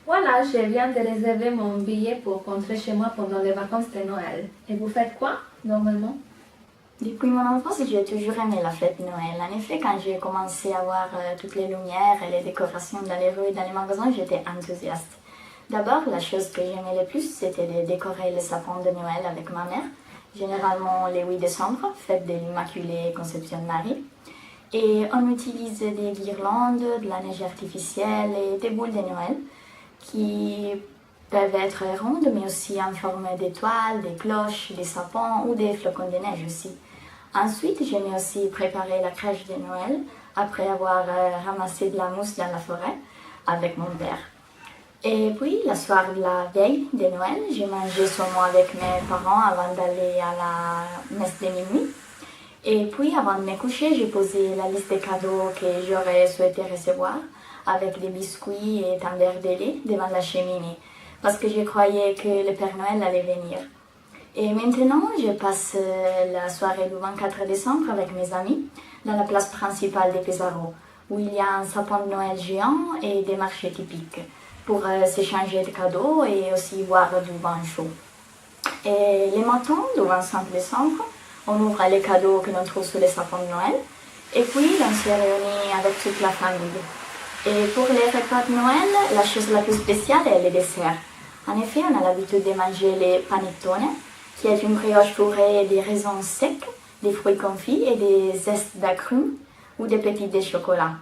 Voilà, je viens de réserver mon billet pour rentrer chez moi pendant les vacances de Noël. Et vous faites quoi, normalement? Depuis mon enfance, j'ai toujours aimé la fête de Noël. En effet, quand j'ai commencé à voir toutes les lumières et les décorations dans les rues et dans les magasins, j'étais enthousiaste. D'abord, la chose que j'aimais le plus, c'était de décorer le sapin de Noël avec ma mère, généralement le 8 décembre, fête de l'Immaculée Conception de Marie. Et on utilise des guirlandes, de la neige artificielle et des boules de Noël qui peuvent être rondes, mais aussi en forme d'étoiles, des cloches, des sapins ou des flocons de neige aussi. Ensuite, j'aimais aussi préparer la crèche de Noël après avoir ramassé de la mousse dans la forêt avec mon père. Et puis, le soir de la veille de Noël, j'ai mangé saumon avec mes parents avant d'aller à la messe de minuit. Et puis, avant de me coucher, j'ai posé la liste des cadeaux que j'aurais souhaité recevoir avec des biscuits et un verre de lait devant la cheminée parce que je croyais que le Père Noël allait venir. Et maintenant, je passe la soirée du 24 décembre avec mes amis dans la place principale de Pesaro, où il y a un sapin de Noël géant et des marchés typiques pour s'échanger de cadeaux et aussi boire du vin chaud. Et les matins du 25 décembre, on ouvre les cadeaux que l'on trouve sous les sapins de Noël et puis on se réunit avec toute la famille. Et pour les repas de Noël, la chose la plus spéciale est les desserts. En effet, on a l'habitude de manger les panettone, qui est une brioche fourrée des raisins secs, des fruits confits et des zestes d'agrumes ou des pépites de chocolat.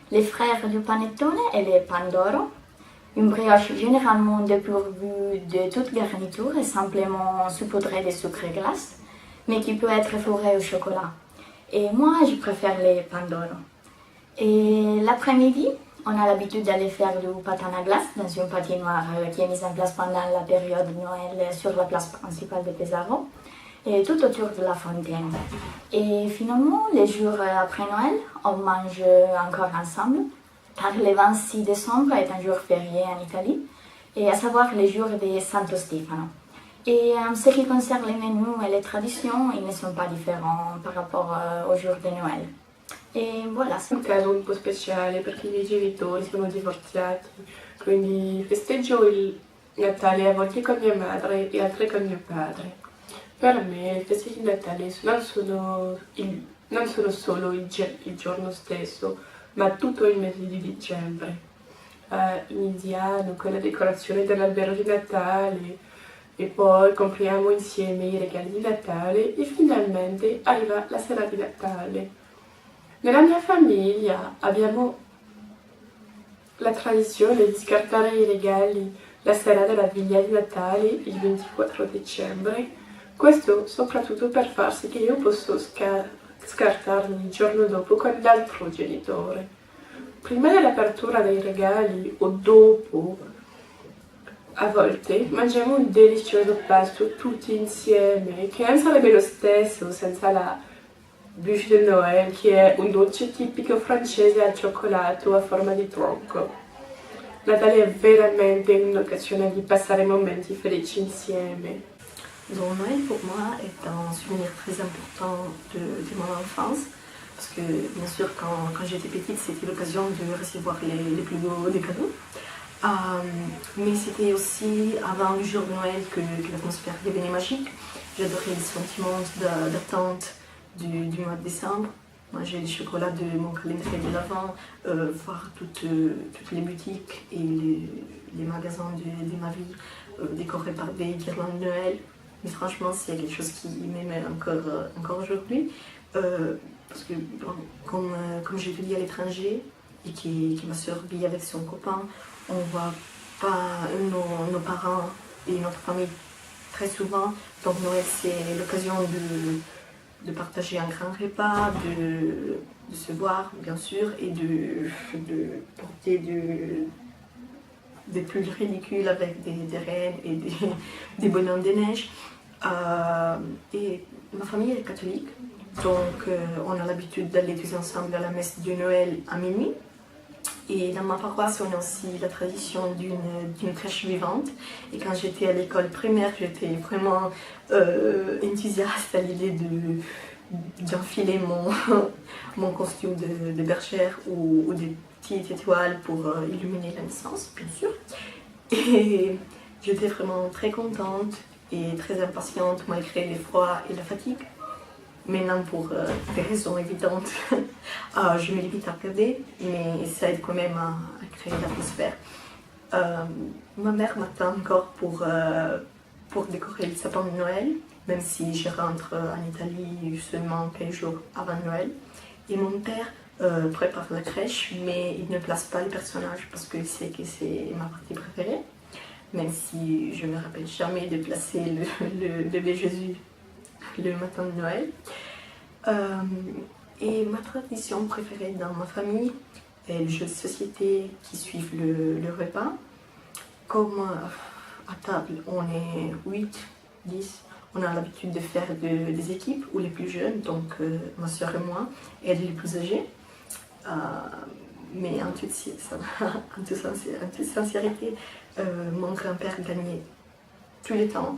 Les frères du panettone et les pandoro, une brioche généralement dépourvue de toute garniture et simplement saupoudrée de sucre glace, mais qui peut être fourrée au chocolat. Et moi, je préfère les pandoro. Et l'après-midi, on a l'habitude d'aller faire du patin à glace dans une patinoire qui est mise en place pendant la période de Noël sur la place principale de Pesaro et tout autour de la fontaine. Et finalement, les jours après Noël, on mange encore ensemble car le 26 décembre est un jour férié en Italie, et à savoir le jour de Santo Stefano. Et en ce qui concerne les menus et les traditions, ils ne sont pas différents par rapport au jour de Noël. E voilà. Un caso un po' speciale perché i miei genitori sono divorziati, quindi festeggio il Natale a volte con mia madre e altre con mio padre. Per me i festeggi di Natale non sono solo il giorno stesso, ma tutto il mese di dicembre. Iniziamo con la decorazione dell'albero di Natale e poi compriamo insieme i regali di Natale e finalmente arriva la sera di Natale. Nella mia famiglia abbiamo la tradizione di scartare i regali la sera della viglia di Natale, il 24 dicembre, questo soprattutto per far sì che io posso scartarli il giorno dopo con l'altro genitore. Prima dell'apertura dei regali o dopo, a volte mangiamo un delizioso pasto tutti insieme, che non sarebbe lo stesso senza la bûche de Noël, che è un dolce tipico francese al cioccolato a forma di tronco. Natale è veramente un'occasione di passare momenti felici insieme. Donc Noël pour moi est un souvenir très important de mon enfance, parce que bien sûr quand j'étais petite c'était l'occasion de recevoir les plus beaux des cadeaux. Mais c'était aussi avant le jour de Noël que l'atmosphère devenait magique. J'adorais le sentiment d'attente du mois de décembre, manger du chocolat de mon calendrier de l'Avent, voir toutes les boutiques et les magasins de ma vie décorés par des guirlandes de Noël. Mais franchement, c'est quelque chose qui m'aimait encore aujourd'hui. Parce que comme j'étudie à l'étranger et que ma soeur vit avec son copain, on ne voit pas nos parents et notre famille très souvent. Donc Noël, c'est l'occasion de partager un grand repas, de se voir bien sûr et de porter des pulls ridicules avec des reines et des bonhommes de neige. Et ma famille est catholique, donc on a l'habitude d'aller tous ensemble à la messe de Noël à minuit. Et dans ma paroisse, on a aussi la tradition d'une crèche vivante. Et quand j'étais à l'école primaire, j'étais vraiment enthousiaste à l'idée d'enfiler mon costume de bergère ou des petite étoile pour illuminer la naissance, bien sûr. Et j'étais vraiment très contente et très impatiente malgré l'effroi et la fatigue. Maintenant, pour des raisons évidentes, je me limite à regarder, mais ça aide quand même à créer l'atmosphère. Ma mère m'attend encore pour décorer le sapin de Noël, même si je rentre en Italie seulement quelques jours avant Noël. Et mon père prépare la crèche, mais il ne place pas les personnages parce qu'il sait que c'est ma partie préférée, même si je ne me rappelle jamais de placer le bébé Jésus le matin de Noël. Et ma tradition préférée dans ma famille est le jeu de société qui suit le repas. Comme à table, on est 8, 10, on a l'habitude de faire des équipes où les plus jeunes, donc ma soeur et moi, aident les plus âgés. Mais en toute sincérité, mon grand-père gagnait tous les temps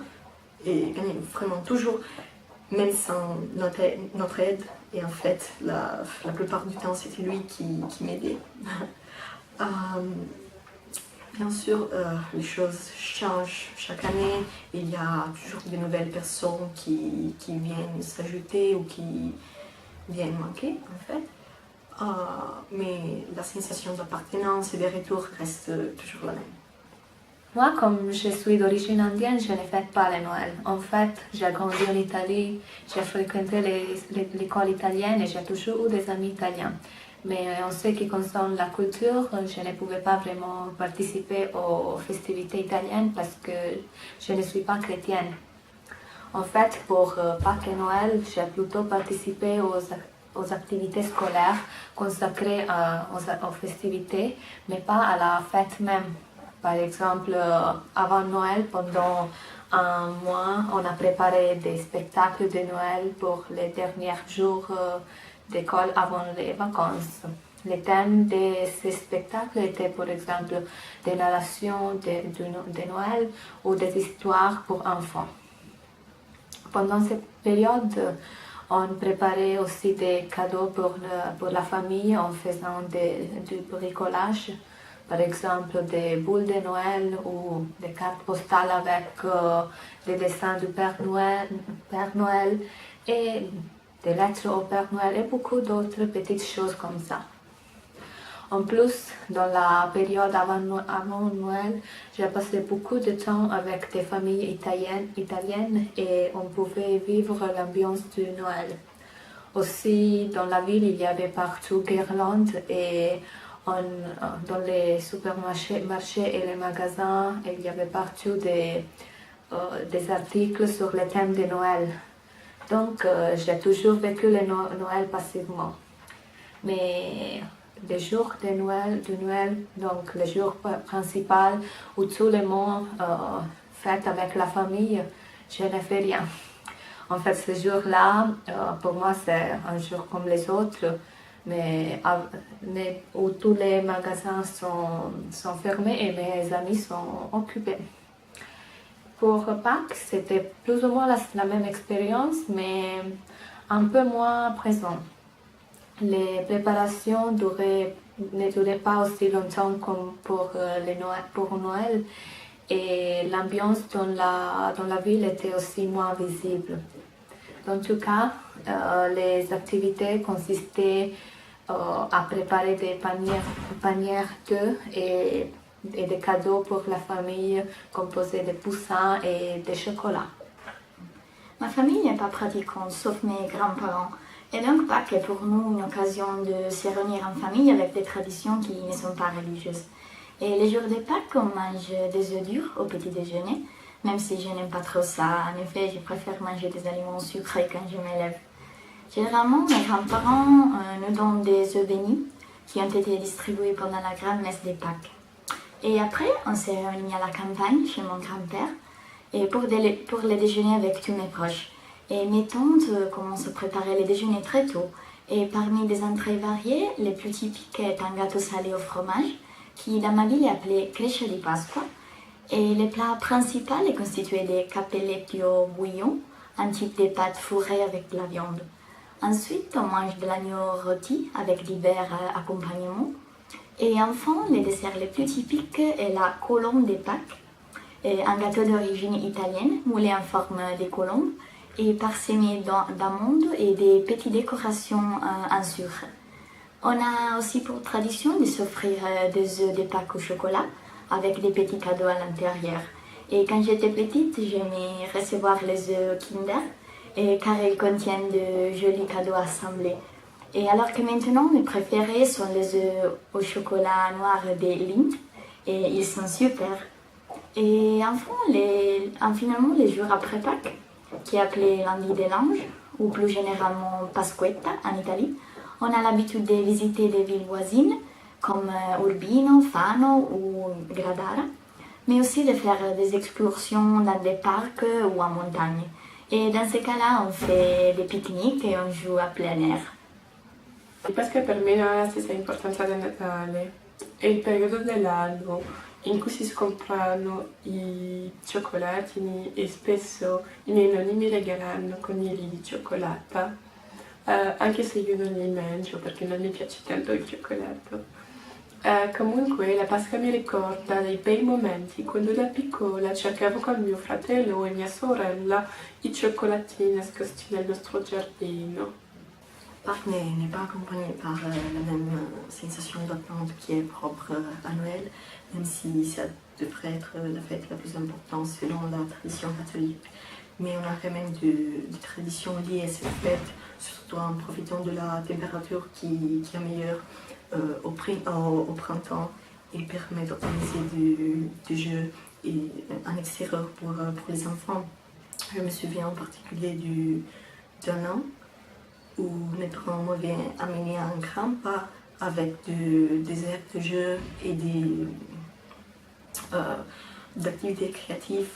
et gagnait vraiment toujours, même sans notre aide. Et en fait, la plupart du temps, c'était lui qui m'aidait. Bien sûr, les choses changent chaque année. Il y a toujours de nouvelles personnes qui viennent s'ajouter ou qui viennent manquer, en fait. Mais la sensation d'appartenance et de retour reste toujours la même. Moi, comme je suis d'origine indienne, je ne fête pas les Noël. En fait, j'ai grandi en Italie, j'ai fréquenté l'école italienne et j'ai toujours eu des amis italiens. Mais en ce qui concerne la culture, je ne pouvais pas vraiment participer aux festivités italiennes parce que je ne suis pas chrétienne. En fait, pour Pâques et Noël, j'ai plutôt participé aux activités scolaires consacrées aux festivités, mais pas à la fête même. Par exemple, avant Noël, pendant un mois, on a préparé des spectacles de Noël pour les derniers jours d'école avant les vacances. Les thèmes de ces spectacles étaient par exemple des narrations de Noël ou des histoires pour enfants. Pendant cette période, on préparait aussi des cadeaux pour la famille en faisant du bricolage. Par exemple, des boules de Noël ou des cartes postales avec des dessins du Père Noël et des lettres au Père Noël et beaucoup d'autres petites choses comme ça. En plus, dans la période avant Noël, j'ai passé beaucoup de temps avec des familles italiennes et on pouvait vivre l'ambiance du Noël. Aussi, dans la ville, il y avait partout guirlandes et dans les supermarchés et les magasins, il y avait partout des articles sur le thème de Noël. Donc, j'ai toujours vécu le Noël passivement. Mais les jours de Noël, donc le jour principal où tout le monde fête avec la famille, je ne fais rien. En fait, ce jour-là, pour moi, c'est un jour comme les autres, mais où tous les magasins sont fermés et mes amis sont occupés. Pour Pâques, c'était plus ou moins la même expérience, mais un peu moins présent. Les préparations ne duraient pas aussi longtemps comme pour Noël et l'ambiance dans la ville était aussi moins visible. Dans tout cas, les activités consistaient à préparer des panières d'œufs et des cadeaux pour la famille composés de poussins et de chocolat. Ma famille n'est pas pratiquante, sauf mes grands-parents. Et donc Pâques est pour nous une occasion de se réunir en famille avec des traditions qui ne sont pas religieuses. Et les jours de Pâques, on mange des œufs durs au petit déjeuner, même si je n'aime pas trop ça. En effet, je préfère manger des aliments sucrés quand je me lève. Généralement, mes grands-parents nous donnent des œufs bénis qui ont été distribués pendant la grande messe des Pâques. Et après, on s'est réunis à la campagne chez mon grand-père et pour le déjeuner avec tous mes proches. Et mes tantes commencent à préparer le déjeuner très tôt. Et parmi les entrées variées, les plus typiques est un gâteau salé au fromage, qui dans ma ville est appelé crescia di Pasqua. Et le plat principal est constitué de cappelletti au bouillon, un type de pâte fourrée avec de la viande. Ensuite, on mange de l'agneau rôti avec divers accompagnements. Et enfin, les desserts les plus typiques est la colombe de Pâques, un gâteau d'origine italienne moulé en forme de colombe et parsemé d'amandes et des petites décorations en sucre. On a aussi pour tradition de s'offrir des œufs de Pâques au chocolat avec des petits cadeaux à l'intérieur. Et quand j'étais petite, j'aimais recevoir les œufs Kinder car ils contiennent de jolis cadeaux assemblés. Et alors que maintenant, mes préférés sont les œufs au chocolat noir des Lindt et ils sont super. Et enfin, finalement, les jours après Pâques, qui est appelé lundi des langes, ou plus généralement Pasquetta en Italie, on a l'habitude de visiter des villes voisines comme Urbino, Fano ou Gradara, mais aussi de faire des excursions dans des parcs ou en montagne. Et dans ces cas-là, on fait des pique-niques et on joue à plein air. Pasqua per me non ha la stessa importanza del Natale. È il periodo dell'anno in cui si comprano i cioccolatini e spesso i miei nonni mi regalano conigli di cioccolata, anche se io non li mangio perché non mi piace tanto il cioccolato. Comunque la Pasqua mi ricorda dei bei momenti quando da piccola cercavo con mio fratello e mia sorella i cioccolatini nascosti nel nostro giardino. Pâques n'est pas accompagné par la même sensation d'attente qui est propre à Noël, même si ça devrait être la fête la plus importante selon la tradition catholique. Mais on a quand même des traditions liées à cette fête, surtout en profitant de la température qui est meilleure au printemps et permet d'organiser des jeux et un extérieur pour les enfants. Je me souviens en particulier d'un an où mes parents m'avaient amené à un grand parc avec des aires de jeu et d'activités créatives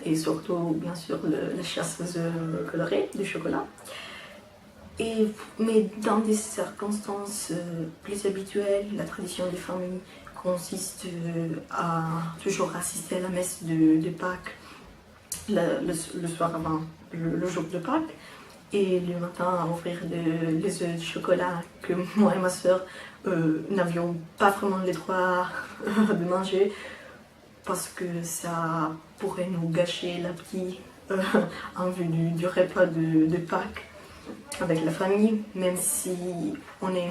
et surtout bien sûr la chasse aux œufs colorés de chocolat. Mais dans des circonstances plus habituelles, la tradition des familles consiste à toujours assister à la messe de Pâques le soir avant le jour de Pâques et le matin à ouvrir les œufs de chocolat que moi et ma soeur n'avions pas vraiment le droit de manger parce que ça pourrait nous gâcher l'appétit en vue du repas de Pâques avec la famille, même si on est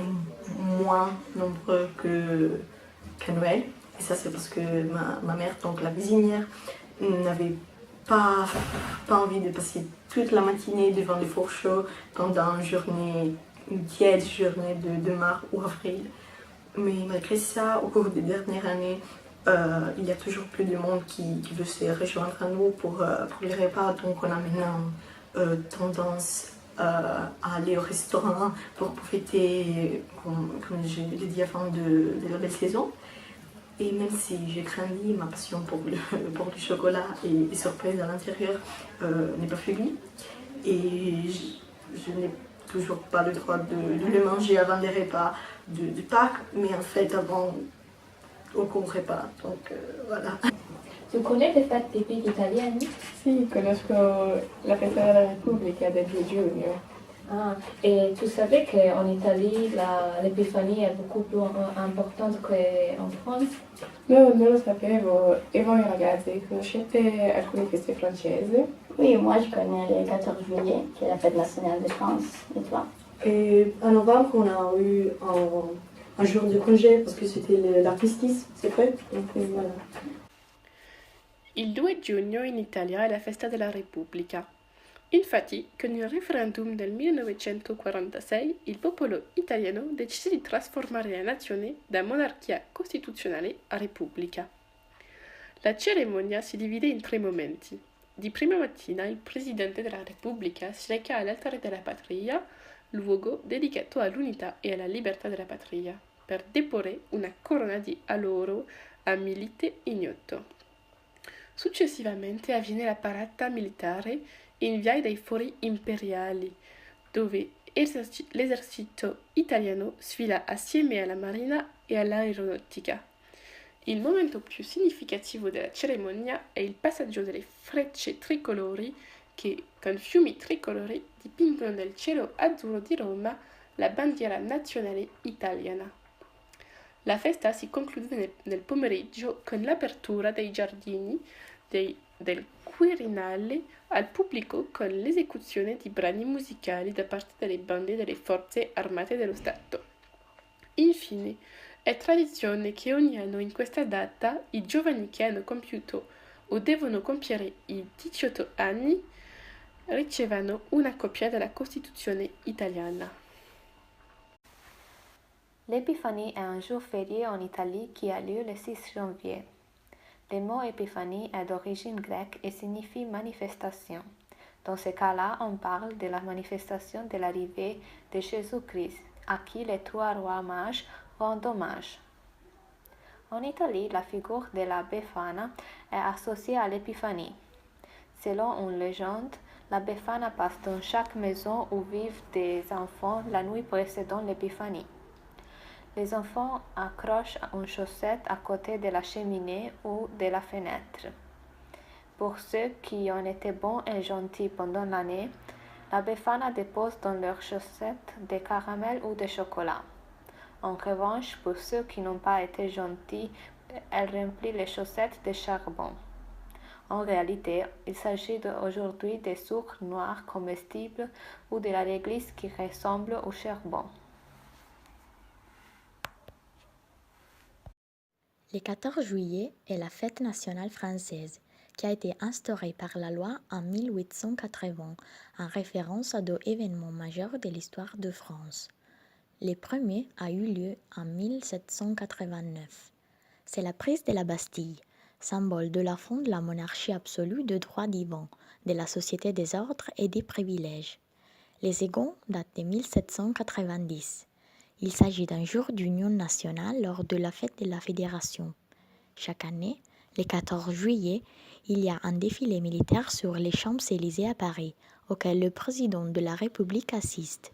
moins nombreux qu'à Noël. Et ça c'est parce que ma mère, donc la cuisinière, n'avait pas envie de passer toute la matinée devant le four chaud pendant une tiède journée de mars ou avril. Mais malgré ça, au cours des dernières années, il y a toujours plus de monde qui veut se rejoindre à nous pour les repas. Donc on a maintenant tendance à aller au restaurant pour profiter, comme je l'ai dit avant, de la belle saison. Et même si j'ai grandi, ma passion pour le chocolat et les surprises à l'intérieur n'est pas finie. Et je n'ai toujours pas le droit de le manger avant les repas de Pâques, mais en fait avant aucun repas. Donc voilà. Tu connais des fêtes typiques italiennes? Sì, conosco la festa della Repubblica del 2 giugno. Ah, et tu savais qu'en Italie, l'épiphanie est beaucoup plus importante qu'en France? No, non lo sapevo. E voi ragazzi, conoscete alcune feste francesi? Oui, moi je connais le 14 juillet, qui est la fête nationale de France. Et toi? Et en novembre, on a eu un jour de congé parce que c'était l'armistice, c'est vrai. Donc voilà. Il 2 giugno in Italia è la festa della Repubblica. Infatti, con il referendum del 1946, il popolo italiano decise di trasformare la nazione da monarchia costituzionale a repubblica. La cerimonia si divide in 3 momenti. Di prima mattina il presidente della Repubblica si reca all'altare della patria, luogo dedicato all'unità e alla libertà della patria, per deporre una corona di alloro a Milite ignoto. Successivamente avviene la parata militare in via dei Fori Imperiali, dove l'esercito italiano sfila assieme alla marina e all'aeronautica. Il momento più significativo della cerimonia è il passaggio delle frecce tricolori che, con fiumi tricolori, dipingono nel cielo azzurro di Roma la bandiera nazionale italiana. La festa si conclude nel pomeriggio con l'apertura dei giardini del Quirinale al pubblico con l'esecuzione di brani musicali da parte delle bande delle forze armate dello Stato. Infine, è tradizione che ogni anno in questa data i giovani che hanno compiuto o devono compiere i 18 anni ricevano una copia della Costituzione italiana. L'épiphanie est un jour férié en Italie qui a lieu le 6 janvier. Le mot épiphanie est d'origine grecque et signifie manifestation. Dans ce cas-là, on parle de la manifestation de l'arrivée de Jésus-Christ, à qui les trois rois mages rendent hommage. En Italie, la figure de la Befana est associée à l'épiphanie. Selon une légende, la Befana passe dans chaque maison où vivent des enfants la nuit précédant l'épiphanie. Les enfants accrochent une chaussette à côté de la cheminée ou de la fenêtre. Pour ceux qui ont été bons et gentils pendant l'année, la Befana dépose dans leurs chaussettes des caramels ou des chocolats. En revanche, pour ceux qui n'ont pas été gentils, elle remplit les chaussettes de charbon. En réalité, il s'agit aujourd'hui des sucres noirs comestibles ou de la réglisse qui ressemble au charbon. Le 14 juillet est la fête nationale française, qui a été instaurée par la loi en 1880 en référence à deux événements majeurs de l'histoire de France. Le premier a eu lieu en 1789. C'est la prise de la Bastille, symbole de la fin de la monarchie absolue de droit divin, de la société des ordres et des privilèges. Les seconds datent de 1790. Il s'agit d'un jour d'union nationale lors de la fête de la Fédération. Chaque année, le 14 juillet, il y a un défilé militaire sur les Champs-Élysées à Paris, auquel le président de la République assiste.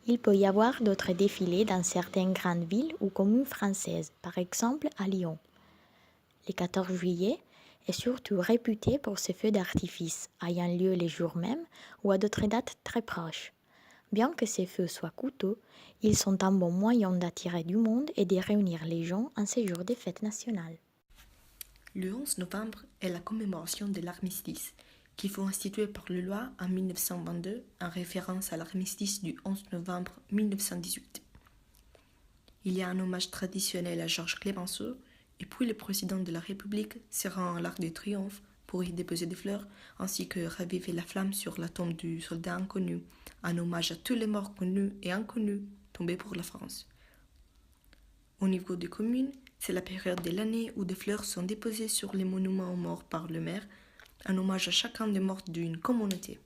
Il peut y avoir d'autres défilés dans certaines grandes villes ou communes françaises, par exemple à Lyon. Le 14 juillet est surtout réputé pour ses feux d'artifice, ayant lieu les jours même ou à d'autres dates très proches. Bien que ces feux soient coûteux, ils sont un bon moyen d'attirer du monde et de réunir les gens en ces jours de fête nationale. Le 11 novembre est la commémoration de l'armistice, qui fut institué par la loi en 1922 en référence à l'armistice du 11 novembre 1918. Il y a un hommage traditionnel à Georges Clemenceau, et puis le président de la République se rend à l'Arc de Triomphe pour y déposer des fleurs, ainsi que raviver la flamme sur la tombe du soldat inconnu, un hommage à tous les morts connus et inconnus tombés pour la France. Au niveau des communes, c'est la période de l'année où des fleurs sont déposées sur les monuments aux morts par le maire, un hommage à chacun des morts d'une communauté.